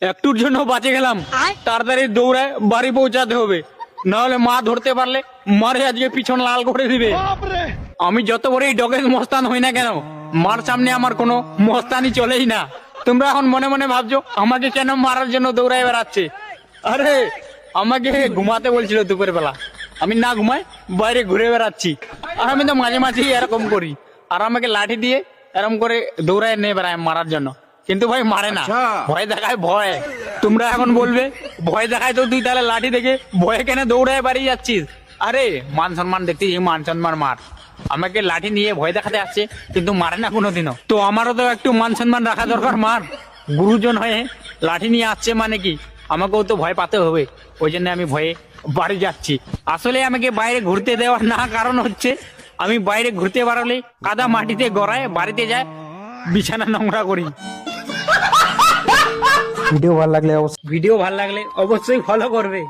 একটুর জন্য বাঁচে গেলাম, তাড়াতাড়ি দৌড়ায় বাড়ি পৌঁছাতে হবে, না হলে মা ধরতে পারলে মারে আজকে পিছন লাল করে দিবে। আমি যত বড়ই ডগেজ মস্তান হই না কেন, মার সামনে আমার কোনো মস্তানি চলেই না। তোমরা এখন মনে মনে ভাবছো আমাকে কেন মারার জন্য দৌড়ায় বেড়াচ্ছে। আরে আমাকে ঘুমাতে বলছিল দুপুর বেলা, আমি না ঘুমাই বাইরে ঘুরে বেড়াচ্ছি, আর আমি তো মাঝে মাঝে এরকম করি, আর আমাকে লাঠি দিয়ে এরকম করে দৌড়ায় নিয়ে বেড়ায় মারার জন্য, কিন্তু ভাই মারে না, ভয় দেখায় ভয়। তোমরা এখন বলবে ভয় দেখায় তো তুই তাহলে লাঠি দেখে ভয়ে কেন দৌড়ায় বাড়িয়ে যাচ্ছিস। আরে মান সম্মান দেখতেই মান সম্মান মার, আমাকে লাঠি নিয়ে ভয় দেখাতে আসছে কিন্তু মারে না কোনোদিনও। তো আমারও তো একটু মান সম্মান রাখা দরকার মার, গুরুজন হয়ে লাঠি নিয়ে আসছে মানে কি আমাকেও তো ভয় পাতে হবে, ওই জন্য আমি ভয়ে বাড়ি যাচ্ছি। আসলে আমাকে বাইরে ঘুরতে দেওয়ার না কারণ হচ্ছে আমি বাইরে ঘুরতে বাড়ালে কাদা মাটিতে গড়ায় বাড়িতে যায় বিছানা নোংরা করি। ভিডিও ভালো লাগলে অবশ্যই ফলো করবে।